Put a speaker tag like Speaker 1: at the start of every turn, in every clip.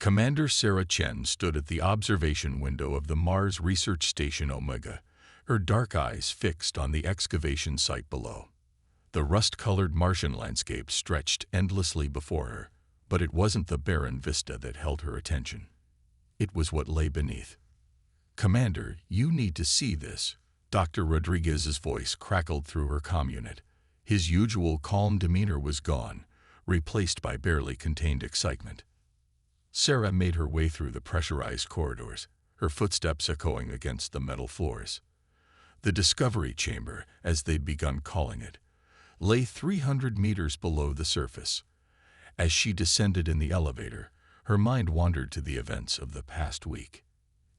Speaker 1: Commander Sarah Chen stood at the observation window of the Mars Research Station Omega, her dark eyes fixed on the excavation site below. The rust-colored Martian landscape stretched endlessly before her, but it wasn't the barren vista that held her attention. It was what lay beneath. "Commander, you need to see this." Dr. Rodriguez's voice crackled through her comm unit. His usual calm demeanor was gone, replaced by barely contained excitement. Sarah made her way through the pressurized corridors, her footsteps echoing against the metal floors. The Discovery Chamber, as they'd begun calling it, lay 300 meters below the surface. As she descended in the elevator, her mind wandered to the events of the past week.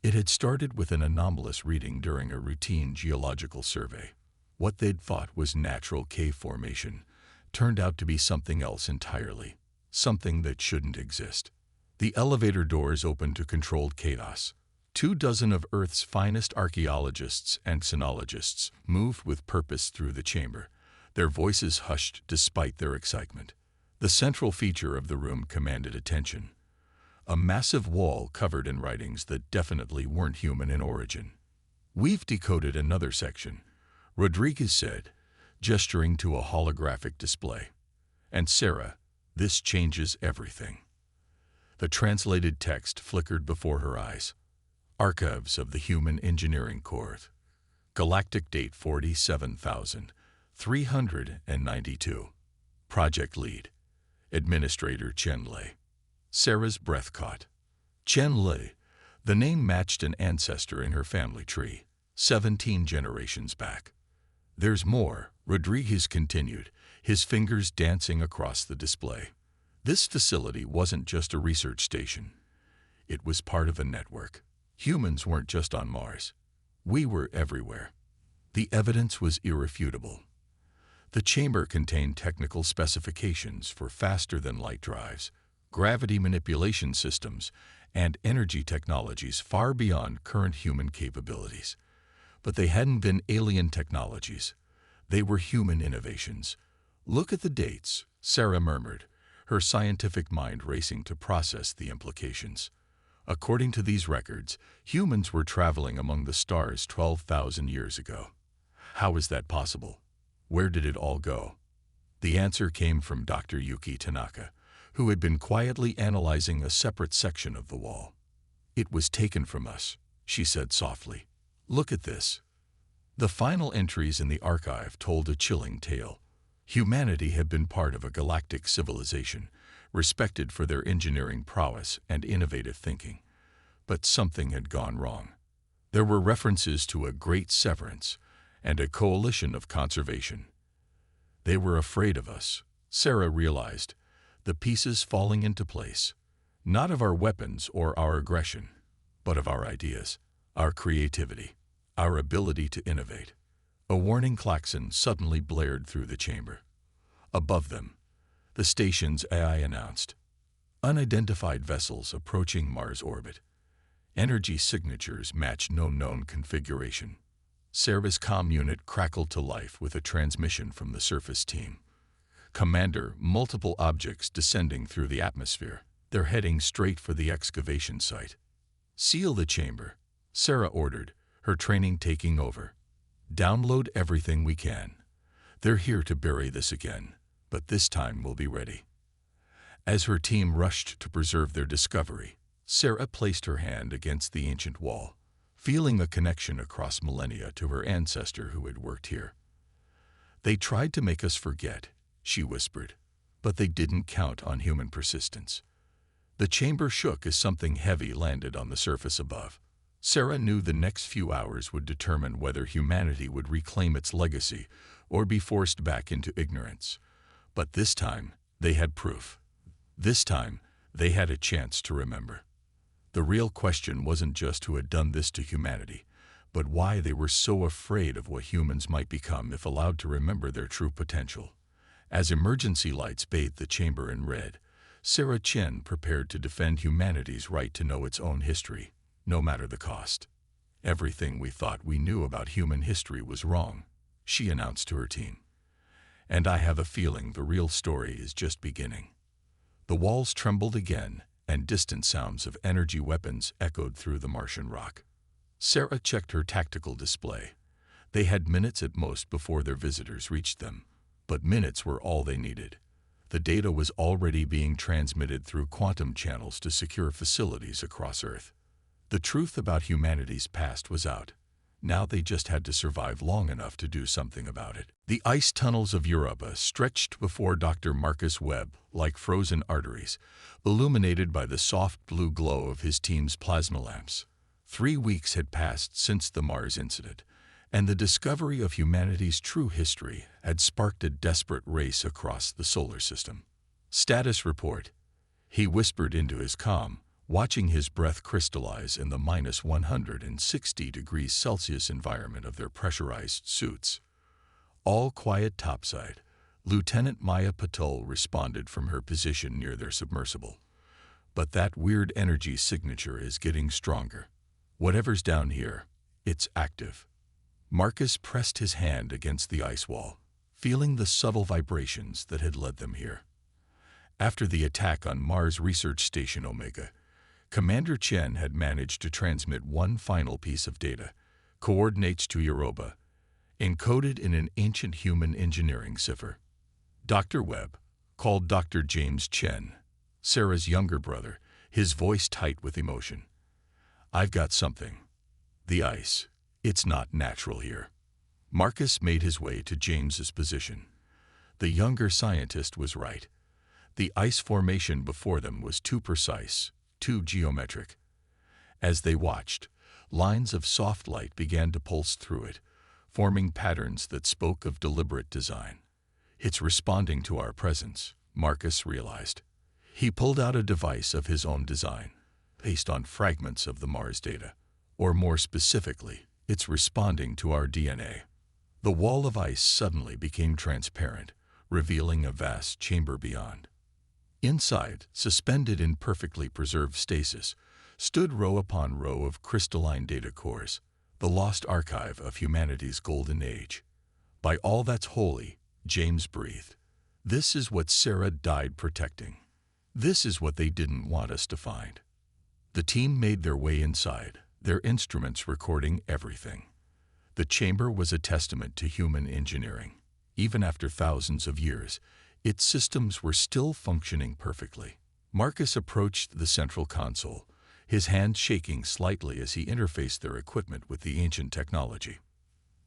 Speaker 1: It had started with an anomalous reading during a routine geological survey. What they'd thought was natural cave formation turned out to be something else entirely, something that shouldn't exist. The elevator doors opened to controlled chaos. 24 of Earth's finest archaeologists and sinologists moved with purpose through the chamber, their voices hushed despite their excitement. The central feature of the room commanded attention. A massive wall covered in writings that definitely weren't human in origin. "We've decoded another section," Rodriguez said, gesturing to a holographic display. "And Sarah, this changes everything." The translated text flickered before her eyes. "Archives of the Human Engineering Corps. Galactic date 47,392. Project lead, Administrator Chen Lei." Sarah's breath caught. Chen Lei. The name matched an ancestor in her family tree, 17 generations back. "There's more," Rodriguez continued, his fingers dancing across the display. "This facility wasn't just a research station. It was part of a network. Humans weren't just on Mars. We were everywhere." The evidence was irrefutable. The chamber contained technical specifications for faster-than-light drives, gravity manipulation systems, and energy technologies far beyond current human capabilities. But they hadn't been alien technologies. They were human innovations. "Look at the dates," Sarah murmured, her scientific mind racing to process the implications. According to these records, humans were traveling among the stars 12,000 years ago. How is that possible? Where did it all go? The answer came from Dr. Yuki Tanaka, who had been quietly analyzing a separate section of the wall. "It was taken from us," she said softly. "Look at this." The final entries in the archive told a chilling tale. Humanity had been part of a galactic civilization, respected for their engineering prowess and innovative thinking. But something had gone wrong. There were references to a great severance and a coalition of conservation. "They were afraid of us," Sarah realized, the pieces falling into place, not of our weapons or our aggression, but of our ideas, our creativity, our ability to innovate. A warning klaxon suddenly blared through the chamber. Above them, the station's AI announced, "Unidentified vessels approaching Mars orbit. Energy signatures match no known configuration." Sarah's comm unit crackled to life with a transmission from the surface team. "Commander, multiple objects descending through the atmosphere. They're heading straight for the excavation site." "Seal the chamber," Sarah ordered, her training taking over. "Download everything we can. They're here to bury this again, but this time we'll be ready." As her team rushed to preserve their discovery, Sarah placed her hand against the ancient wall, feeling a connection across millennia to her ancestor who had worked here. "They tried to make us forget," she whispered, "but they didn't count on human persistence." The chamber shook as something heavy landed on the surface above. Sarah knew the next few hours would determine whether humanity would reclaim its legacy or be forced back into ignorance. But this time, they had proof. This time, they had a chance to remember. The real question wasn't just who had done this to humanity, but why they were so afraid of what humans might become if allowed to remember their true potential. As emergency lights bathed the chamber in red, Sarah Chen prepared to defend humanity's right to know its own history, no matter the cost. "Everything we thought we knew about human history was wrong," she announced to her team. "And I have a feeling the real story is just beginning." The walls trembled again, and distant sounds of energy weapons echoed through the Martian rock. Sarah checked her tactical display. They had minutes at most before their visitors reached them, but minutes were all they needed. The data was already being transmitted through quantum channels to secure facilities across Earth. The truth about humanity's past was out. Now they just had to survive long enough to do something about it. The ice tunnels of Europa stretched before Dr. Marcus Webb like frozen arteries, illuminated by the soft blue glow of his team's plasma lamps. 3 weeks had passed since the Mars incident, and the discovery of humanity's true history had sparked a desperate race across the solar system. Status report, he whispered into his comm, watching his breath crystallize in the minus 160 degrees Celsius environment of their pressurized suits. All quiet topside. Lieutenant Maya Patel responded from her position near their submersible. But that weird energy signature is getting stronger. Whatever's down here, it's active. Marcus pressed his hand against the ice wall, feeling the subtle vibrations that had led them here. After the attack on Mars Research Station Omega, Commander Chen had managed to transmit one final piece of data, coordinates to Europa, encoded in an ancient human engineering cipher. Dr. Webb, called Dr. James Chen, Sarah's younger brother, his voice tight with emotion. "I've got something. The ice. It's not natural here." Marcus made his way to James's position. The younger scientist was right. The ice formation before them was too precise, too geometric. As they watched, lines of soft light began to pulse through it, forming patterns that spoke of deliberate design. "It's responding to our presence," Marcus realized. He pulled out a device of his own design, based on fragments of the Mars data, or more specifically, it's responding to our DNA. The wall of ice suddenly became transparent, revealing a vast chamber beyond. Inside, suspended in perfectly preserved stasis, stood row upon row of crystalline data cores, the lost archive of humanity's golden age. "By all that's holy," James breathed. "This is what Sarah died protecting. This is what they didn't want us to find." The team made their way inside, their instruments recording everything. The chamber was a testament to human engineering. Even after thousands of years, its systems were still functioning perfectly. Marcus approached the central console, his hand shaking slightly as he interfaced their equipment with the ancient technology.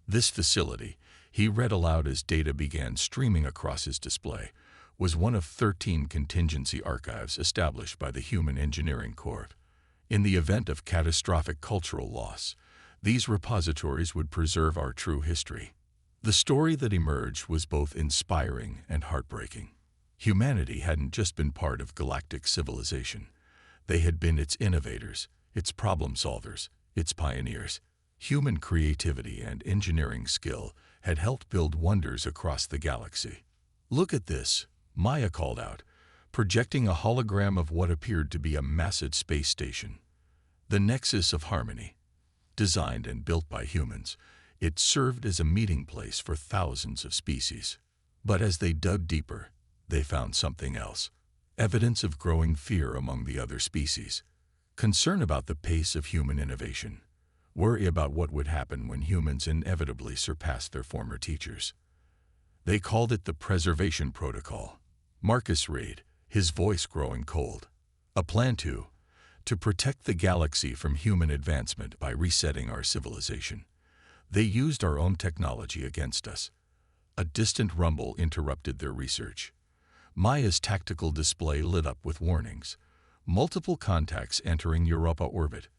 Speaker 1: This facility, he read aloud as data began streaming across his display, was one of 13 contingency archives established by the Human Engineering Corps. In the event of catastrophic cultural loss, these repositories would preserve our true history. The story that emerged was both inspiring and heartbreaking. Humanity hadn't just been part of galactic civilization. They had been its innovators, its problem solvers, its pioneers. Human creativity and engineering skill had helped build wonders across the galaxy. "Look at this," Maya called out, projecting a hologram of what appeared to be a massive space station. The Nexus of Harmony. Designed and built by humans, it served as a meeting place for thousands of species. But as they dug deeper, they found something else. Evidence of growing fear among the other species. Concern about the pace of human innovation. Worry about what would happen when humans inevitably surpassed their former teachers. They called it the Preservation Protocol. Marcus read, his voice growing cold. A plan to protect the galaxy from human advancement by resetting our civilization. They used our own technology against us. A distant rumble interrupted their research. Maya's tactical display lit up with warnings. Multiple contacts entering Europa orbit.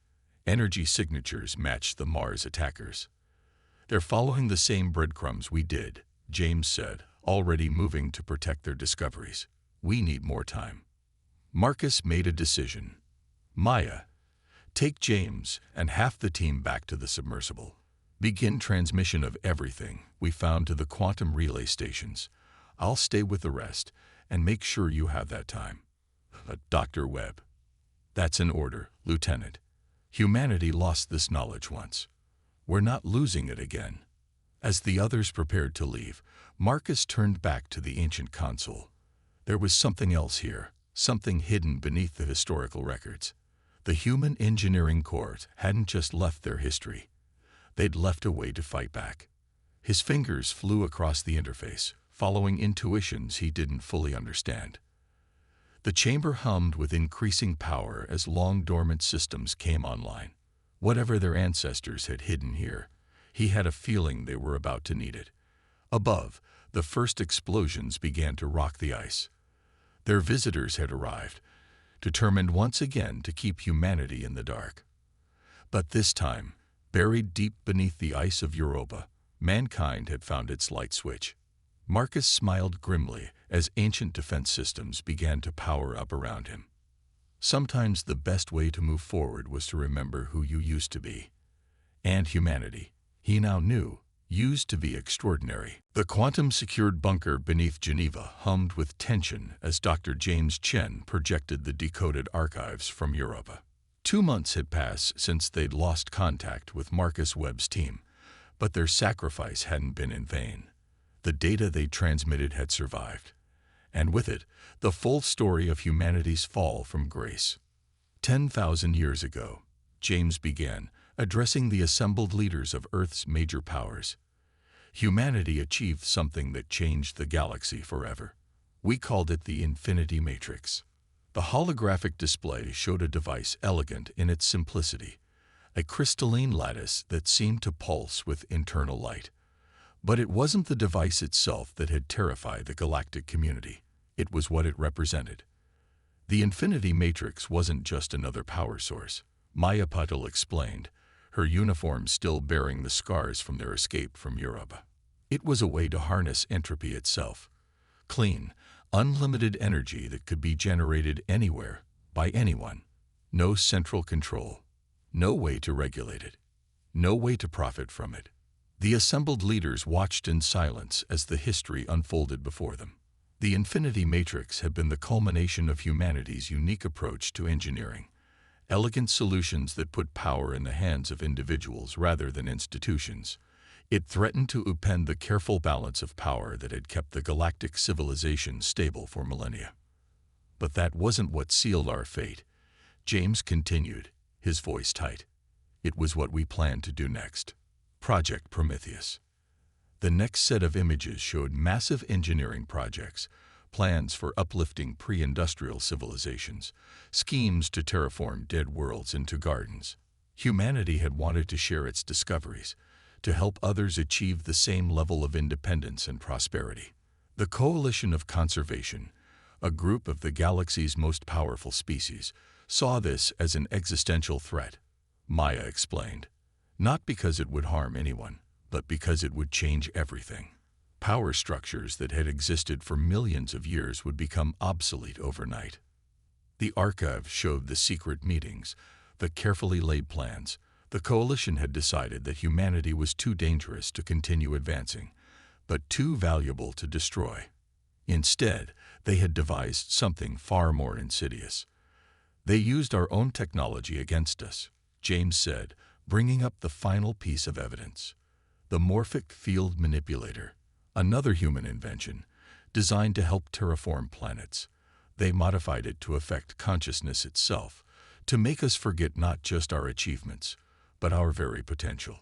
Speaker 1: Energy signatures matched the Mars attackers. "They're following the same breadcrumbs we did," James said, already moving to protect their discoveries. "We need more time." Marcus made a decision. "Maya, take James and half the team back to the submersible. Begin transmission of everything we found to the quantum relay stations. I'll stay with the rest and make sure you have that time." Dr. Webb. "That's an order, Lieutenant. Humanity lost this knowledge once. We're not losing it again." As the others prepared to leave, Marcus turned back to the ancient console. There was something else here, something hidden beneath the historical records. The human engineering corps hadn't just left their history. They'd left a way to fight back. His fingers flew across the interface, following intuitions he didn't fully understand. The chamber hummed with increasing power as long-dormant systems came online. Whatever their ancestors had hidden here, he had a feeling they were about to need it. Above, the first explosions began to rock the ice. Their visitors had arrived, determined once again to keep humanity in the dark. But this time, buried deep beneath the ice of Europa, mankind had found its light switch. Marcus smiled grimly as ancient defense systems began to power up around him. Sometimes the best way to move forward was to remember who you used to be. And humanity, he now knew, used to be extraordinary. The quantum-secured bunker beneath Geneva hummed with tension as Dr. James Chen projected the decoded archives from Europa. 2 months had passed since they'd lost contact with Marcus Webb's team, but their sacrifice hadn't been in vain. The data they transmitted had survived, and with it, the full story of humanity's fall from grace. 10,000 years ago, James began addressing the assembled leaders of Earth's major powers. Humanity achieved something that changed the galaxy forever. We called it the Infinity Matrix. The holographic display showed a device elegant in its simplicity, a crystalline lattice that seemed to pulse with internal light. But it wasn't the device itself that had terrified the galactic community. It was what it represented. The Infinity Matrix wasn't just another power source, Maya Patel explained, her uniform still bearing the scars from their escape from Europa. It was a way to harness entropy itself. Clean, unlimited energy that could be generated anywhere, by anyone. No central control. No way to regulate it. No way to profit from it. The assembled leaders watched in silence as the history unfolded before them. The Infinity Matrix had been the culmination of humanity's unique approach to engineering. Elegant solutions that put power in the hands of individuals rather than institutions. It threatened to upend the careful balance of power that had kept the galactic civilization stable for millennia. But that wasn't what sealed our fate. James continued, his voice tight. It was what we planned to do next. Project Prometheus. The next set of images showed massive engineering projects, plans for uplifting pre-industrial civilizations, schemes to terraform dead worlds into gardens. Humanity had wanted to share its discoveries, to help others achieve the same level of independence and prosperity. The Coalition of Conservation, a group of the galaxy's most powerful species, saw this as an existential threat, Maya explained. Not because it would harm anyone, but because it would change everything. Power structures that had existed for millions of years would become obsolete overnight. The archive showed the secret meetings, the carefully laid plans. The coalition had decided that humanity was too dangerous to continue advancing, but too valuable to destroy. Instead, they had devised something far more insidious. They used our own technology against us, James said, bringing up the final piece of evidence. The morphic field manipulator, another human invention, designed to help terraform planets. They modified it to affect consciousness itself, to make us forget not just our achievements, but our very potential.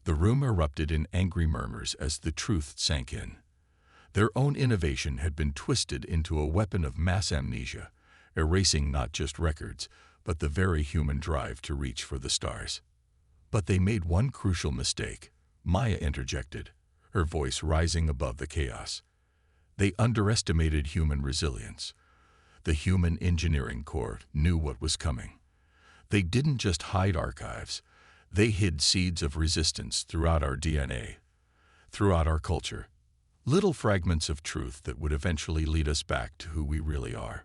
Speaker 1: The room erupted in angry murmurs as the truth sank in. Their own innovation had been twisted into a weapon of mass amnesia, erasing not just records, but the very human drive to reach for the stars. But they made one crucial mistake, Maya interjected, her voice rising above the chaos. They underestimated human resilience. The human engineering corps knew what was coming. They didn't just hide archives. They hid seeds of resistance throughout our DNA, throughout our culture. Little fragments of truth that would eventually lead us back to who we really are.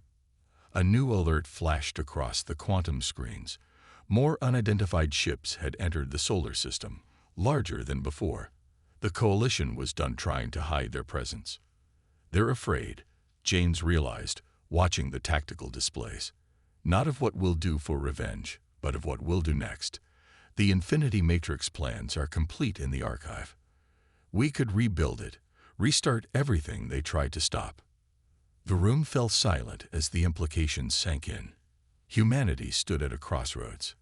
Speaker 1: A new alert flashed across the quantum screens. More unidentified ships had entered the solar system, larger than before. The coalition was done trying to hide their presence. They're afraid, James realized, watching the tactical displays. Not of what we'll do for revenge, but of what we'll do next. The Infinity Matrix plans are complete in the archive. We could rebuild it, restart everything they tried to stop. The room fell silent as the implications sank in. Humanity stood at a crossroads.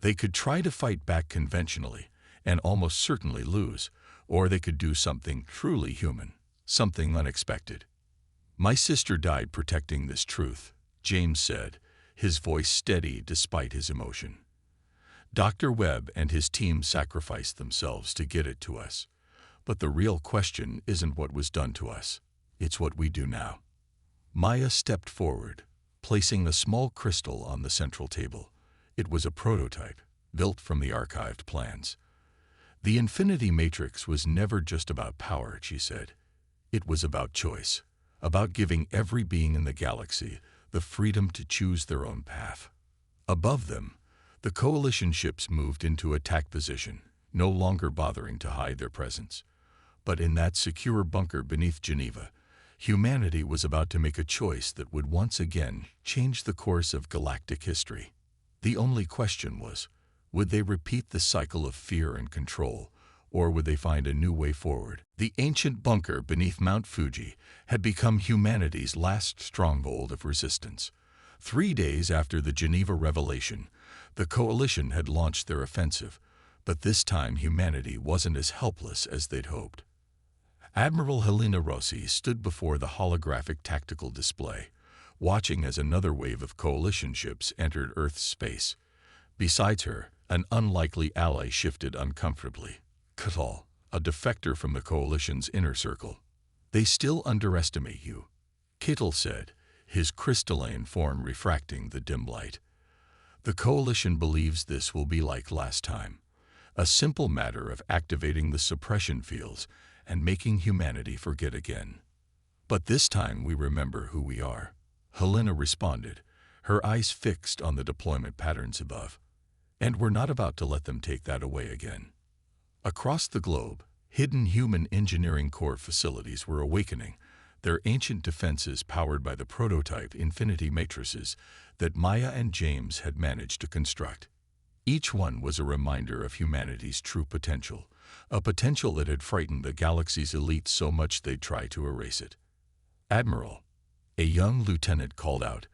Speaker 1: They could try to fight back conventionally and almost certainly lose, or they could do something truly human, something unexpected. "My sister died protecting this truth," James said, his voice steady despite his emotion. "Dr. Webb and his team sacrificed themselves to get it to us. But the real question isn't what was done to us. It's what we do now." Maya stepped forward, placing a small crystal on the central table. It was a prototype, built from the archived plans. "The Infinity Matrix was never just about power," she said. "It was about choice, about giving every being in the galaxy the freedom to choose their own path." Above them, the coalition ships moved into attack position, no longer bothering to hide their presence. But in that secure bunker beneath Geneva, humanity was about to make a choice that would once again change the course of galactic history. The only question was, would they repeat the cycle of fear and control, or would they find a new way forward? The ancient bunker beneath Mount Fuji had become humanity's last stronghold of resistance. 3 days after the Geneva revelation, the coalition had launched their offensive, but this time humanity wasn't as helpless as they'd hoped. Admiral Helena Rossi stood before the holographic tactical display, watching as another wave of coalition ships entered Earth's space. Besides her, an unlikely ally shifted uncomfortably. Catal, a defector from the coalition's inner circle. "They still underestimate you," Catal said, his crystalline form refracting the dim light. "The coalition believes this will be like last time, a simple matter of activating the suppression fields and making humanity forget again. But this time we remember who we are," Helena responded, her eyes fixed on the deployment patterns above. "And we're not about to let them take that away again." Across the globe, hidden human engineering core facilities were awakening, their ancient defenses powered by the prototype Infinity Matrices that Maya and James had managed to construct. Each one was a reminder of humanity's true potential, a potential that had frightened the galaxy's elite so much they'd try to erase it. "Admiral," a young lieutenant called out,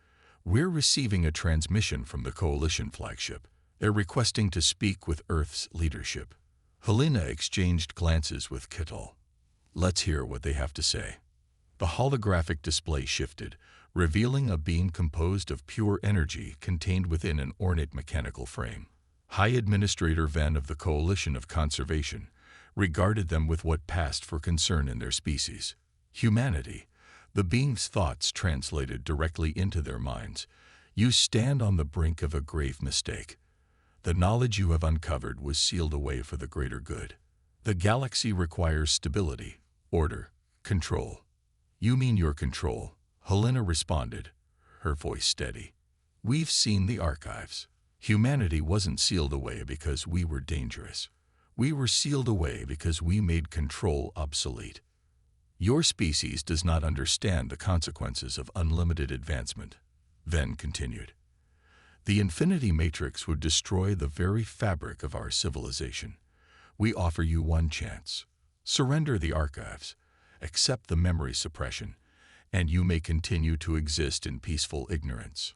Speaker 1: "we're receiving a transmission from the Coalition flagship. They're requesting to speak with Earth's leadership." Helena exchanged glances with Catal. "Let's hear what they have to say." The holographic display shifted, revealing a being composed of pure energy contained within an ornate mechanical frame. High Administrator Venn of the Coalition of Conservation regarded them with what passed for concern in their species. "Humanity," the being's thoughts translated directly into their minds, "you stand on the brink of a grave mistake. The knowledge you have uncovered was sealed away for the greater good. The galaxy requires stability, order, control." "You mean your control," Helena responded, her voice steady. "We've seen the archives. Humanity wasn't sealed away because we were dangerous. We were sealed away because we made control obsolete. Your species does not understand the consequences of unlimited advancement," Venn continued. "The Infinity Matrix would destroy the very fabric of our civilization. We offer you one chance. Surrender the archives, accept the memory suppression, and you may continue to exist in peaceful ignorance."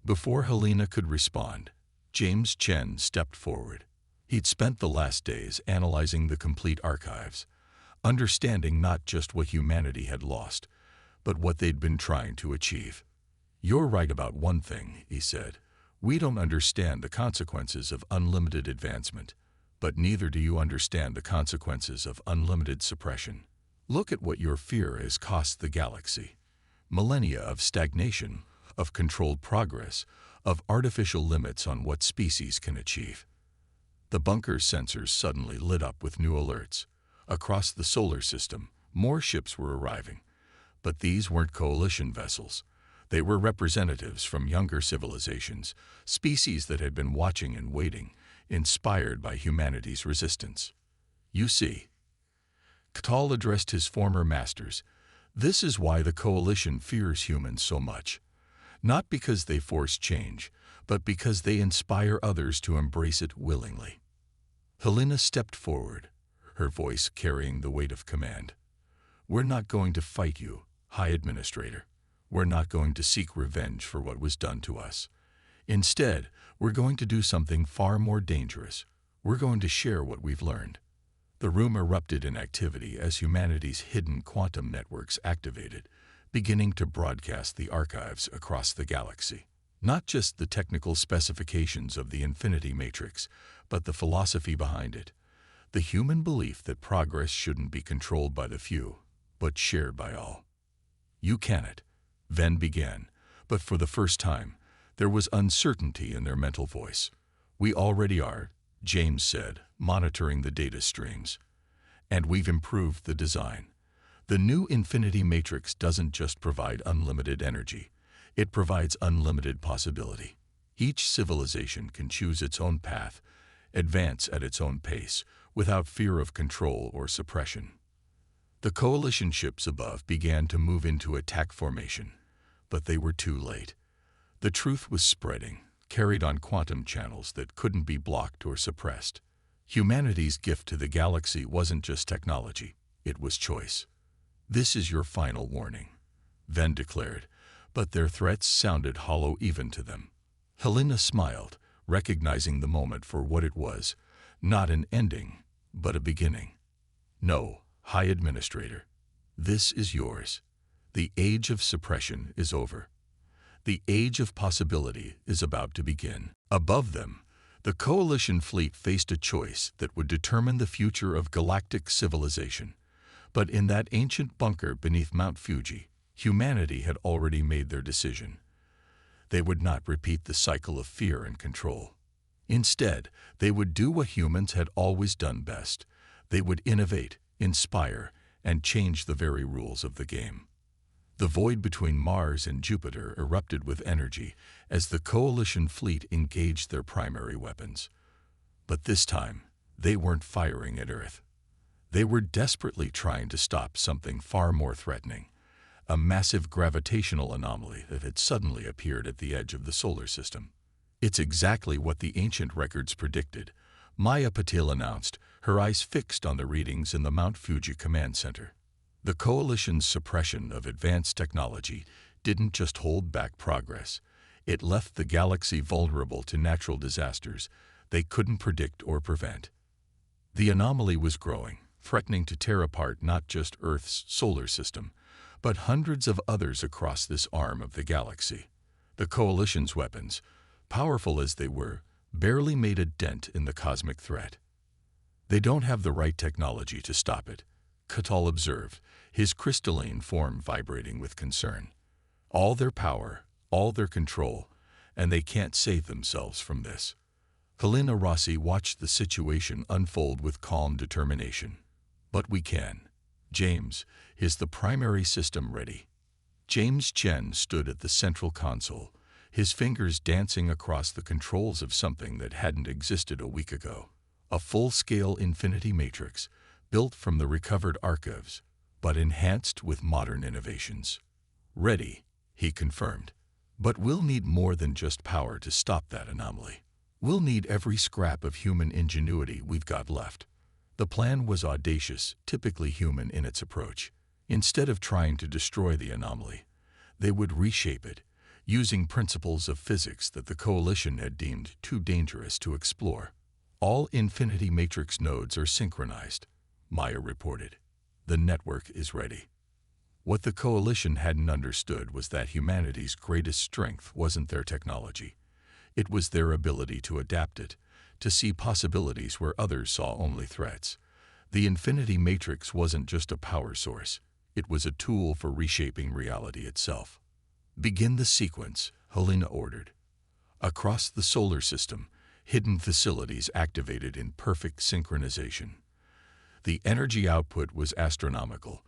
Speaker 1: Before Helena could respond, James Chen stepped forward. He'd spent the last days analyzing the complete archives, understanding not just what humanity had lost, but what they'd been trying to achieve. "You're right about one thing," he said. "We don't understand the consequences of unlimited advancement, but neither do you understand the consequences of unlimited suppression. Look at what your fear has cost the galaxy. Millennia of stagnation, of controlled progress, of artificial limits on what species can achieve." The bunker's sensors suddenly lit up with new alerts. Across the solar system, more ships were arriving. But these weren't coalition vessels. They were representatives from younger civilizations, species that had been watching and waiting, inspired by humanity's resistance. "You see," Catal addressed his former masters, "this is why the coalition fears humans so much. Not because they force change, but because they inspire others to embrace it willingly." Helena stepped forward, her voice carrying the weight of command. "We're not going to fight you, High Administrator. We're not going to seek revenge for what was done to us. Instead, we're going to do something far more dangerous. We're going to share what we've learned. The room erupted in activity as humanity's hidden quantum networks activated, beginning to broadcast the archives across the galaxy. Not just the technical specifications of the infinity matrix, but the philosophy behind it. The human belief that progress shouldn't be controlled by the few, but shared by all. "You can it," Ven began, but for the first time, there was uncertainty in their mental voice. "We already are," James said, monitoring the data streams. "And we've improved the design. The new infinity matrix doesn't just provide unlimited energy. It provides unlimited possibility. Each civilization can choose its own path, advance at its own pace, without fear of control or suppression." The coalition ships above began to move into attack formation, but they were too late. The truth was spreading, carried on quantum channels that couldn't be blocked or suppressed. Humanity's gift to the galaxy wasn't just technology, it was choice. "This is your final warning," Ven declared, but their threats sounded hollow even to them. Helena smiled, recognizing the moment for what it was, not an ending, but a beginning. "No, High Administrator, this is yours. The age of suppression is over. The age of possibility is about to begin." Above them, the Coalition fleet faced a choice that would determine the future of galactic civilization. But in that ancient bunker beneath Mount Fuji, humanity had already made their decision. They would not repeat the cycle of fear and control. Instead, they would do what humans had always done best. They would innovate, inspire, and change the very rules of the game. The void between Mars and Jupiter erupted with energy as the Coalition fleet engaged their primary weapons. But this time, they weren't firing at Earth. They were desperately trying to stop something far more threatening, a massive gravitational anomaly that had suddenly appeared at the edge of the solar system. "It's exactly what the ancient records predicted," Maya Patil announced, her eyes fixed on the readings in the Mount Fuji Command Center. The Coalition's suppression of advanced technology didn't just hold back progress. It left the galaxy vulnerable to natural disasters they couldn't predict or prevent. The anomaly was growing, threatening to tear apart not just Earth's solar system, but hundreds of others across this arm of the galaxy. The Coalition's weapons, powerful as they were, barely made a dent in the cosmic threat. "They don't have the right technology to stop it," Catal observed, his crystalline form vibrating with concern. "All their power, all their control, and they can't save themselves from this." Helena Rossi watched the situation unfold with calm determination. "But we can. James, is the primary system ready?" James Chen stood at the central console, his fingers dancing across the controls of something that hadn't existed a week ago. A full-scale infinity matrix, built from the recovered archives, but enhanced with modern innovations. "Ready," he confirmed. "But we'll need more than just power to stop that anomaly. We'll need every scrap of human ingenuity we've got left." The plan was audacious, typically human in its approach. Instead of trying to destroy the anomaly, they would reshape it, using principles of physics that the Coalition had deemed too dangerous to explore. "All infinity matrix nodes are synchronized," Maya reported. "The network is ready." What the Coalition hadn't understood was that humanity's greatest strength wasn't their technology. It was their ability to adapt it, to see possibilities where others saw only threats. The infinity matrix wasn't just a power source. It was a tool for reshaping reality itself. "Begin the sequence," Helena ordered. Across the solar system, hidden facilities activated in perfect synchronization. The energy output was astronomical,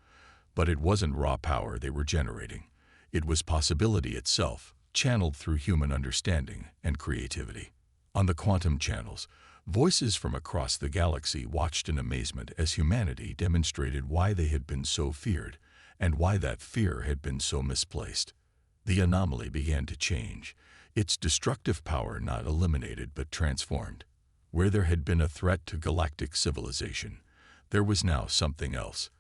Speaker 1: but it wasn't raw power they were generating. It was possibility itself, channeled through human understanding and creativity. On the quantum channels, voices from across the galaxy watched in amazement as humanity demonstrated why they had been so feared and why that fear had been so misplaced. The anomaly began to change, its destructive power not eliminated but transformed. Where there had been a threat to galactic civilization, there was now something else.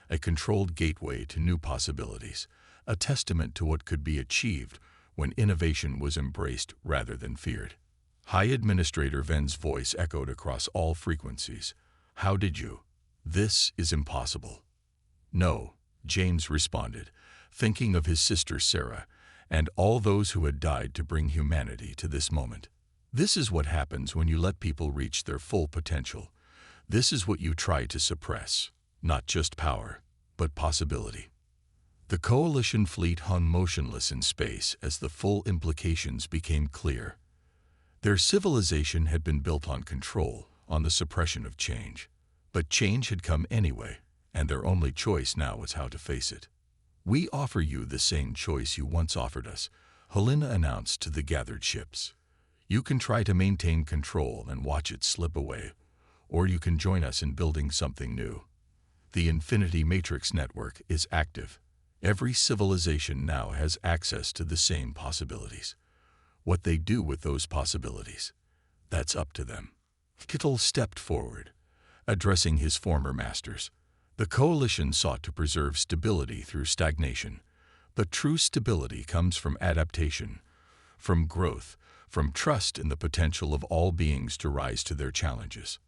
Speaker 1: A controlled gateway to new possibilities, a testament to what could be achieved when innovation was embraced rather than feared. High Administrator Ven's voice echoed across all frequencies. How did you? This is impossible. No, James responded, thinking of his sister Sarah and all those who had died to bring humanity to this moment. This is what happens when you let people reach their full potential. This is what you try to suppress, not just power, but possibility. The Coalition fleet hung motionless in space as the full implications became clear. Their civilization had been built on control, on the suppression of change. But change had come anyway, and their only choice now was how to face it. We offer you the same choice you once offered us, Helena announced to the gathered ships. You can try to maintain control and watch it slip away, or you can join us in building something new. The Infinity Matrix network is active. Every civilization now has access to the same possibilities. What they do with those possibilities, that's up to them. Kittel stepped forward, addressing his former masters. The Coalition sought to preserve stability through stagnation, but true stability comes from adaptation, from growth, from trust in the potential of all beings to rise to their challenges.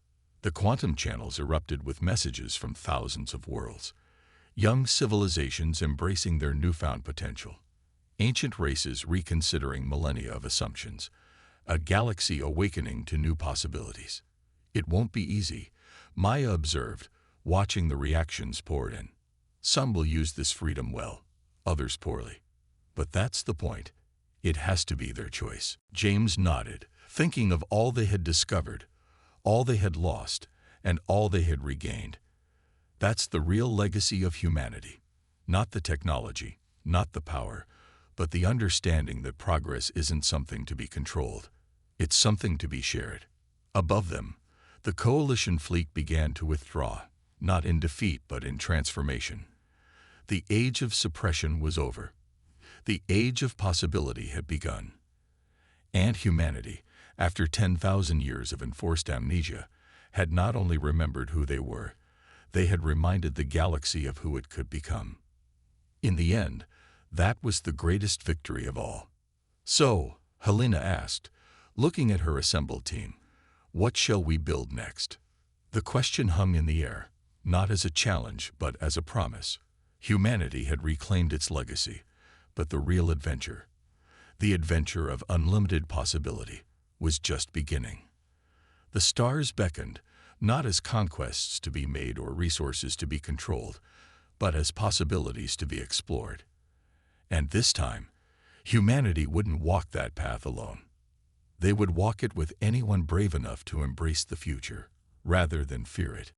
Speaker 1: The quantum channels erupted with messages from thousands of worlds. Young civilizations embracing their newfound potential. Ancient races reconsidering millennia of assumptions. A galaxy awakening to new possibilities. It won't be easy, Maya observed, watching the reactions pour in. Some will use this freedom well, others poorly. But that's the point. It has to be their choice. James nodded, thinking of all they had discovered, all they had lost, and all they had regained. That's the real legacy of humanity. Not the technology, not the power, but the understanding that progress isn't something to be controlled. It's something to be shared. Above them, the Coalition fleet began to withdraw, not in defeat but in transformation. The age of suppression was over. The age of possibility had begun. And humanity, after 10,000 years of enforced amnesia, had not only remembered who they were, they had reminded the galaxy of who it could become. In the end, that was the greatest victory of all. So, Helena asked, looking at her assembled team, what shall we build next? The question hung in the air, not as a challenge but as a promise. Humanity had reclaimed its legacy, but the real adventure, the adventure of unlimited possibility, was just beginning. The stars beckoned, not as conquests to be made or resources to be controlled, but as possibilities to be explored. And this time, humanity wouldn't walk that path alone. They would walk it with anyone brave enough to embrace the future, rather than fear it.